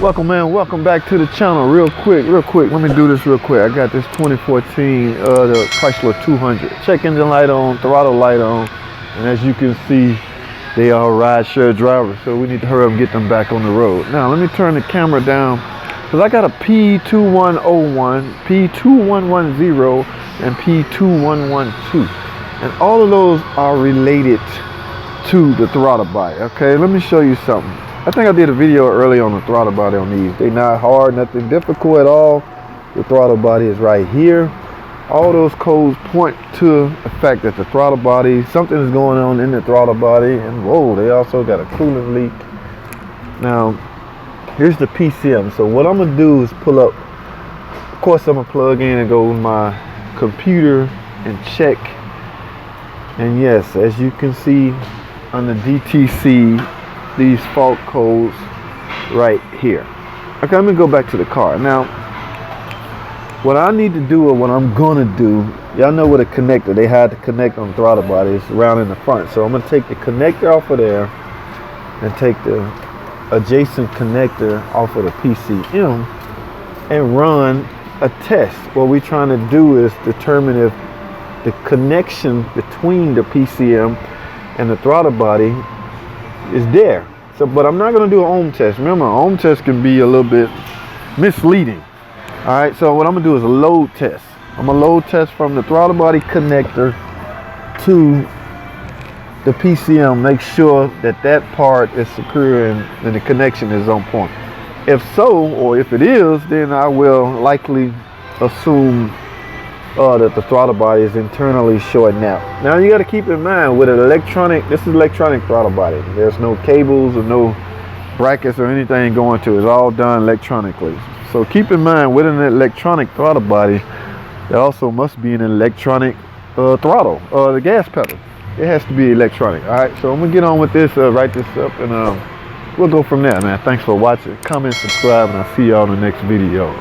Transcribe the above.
Welcome, man. Welcome back to the channel. Real quick. Let me do this real quick. I got this 2014 the Chrysler 200. Check engine light on, throttle light on, and as you can see, they are ride-share drivers. So we need to hurry up and get them back on the road. Now let me turn the camera down because I got a P2101, P2110, and P2112, and all of those are related to the throttle body. Okay, let me show you something. I think I did a video earlier on the throttle body on these. They're not hard, nothing difficult at all. The throttle body is right here. All those codes point to the fact that the throttle body, something is going on in the throttle body, and whoa, they also got a coolant leak. Now, here's the PCM. So what I'm gonna do is pull up, of course I'm gonna plug in and go with my computer and check. And yes, as you can see on the DTC, these fault codes right here. Okay, let me go back to the car. Now, what I need to do, or what I'm gonna do, y'all know with a connector, they had to connect on the throttle body, it's around in the front. So I'm gonna take the connector off of there and take the adjacent connector off of the PCM and run a test. What we're trying to do is determine if the connection between the PCM and the throttle body is there. So, but I'm not going to do an ohm test. Remember, an ohm test can be a little bit misleading. All right, so what I'm going to do is a load test. I'm going to load test from the throttle body connector to the PCM, make sure that that part is secure and the connection is on point. If so, or if it is, then I will likely assume that the throttle body is internally shorting out. Now you got to keep in mind with an electronic, this is electronic throttle body. There's no cables or no brackets or anything going to it. It's all done electronically. So keep in mind with an electronic throttle body, there also must be an electronic throttle, the gas pedal. It has to be electronic. All right, so I'm gonna get on with this, write this up, and we'll go from there, man. Thanks for watching. Comment, subscribe, and I'll see y'all in the next video.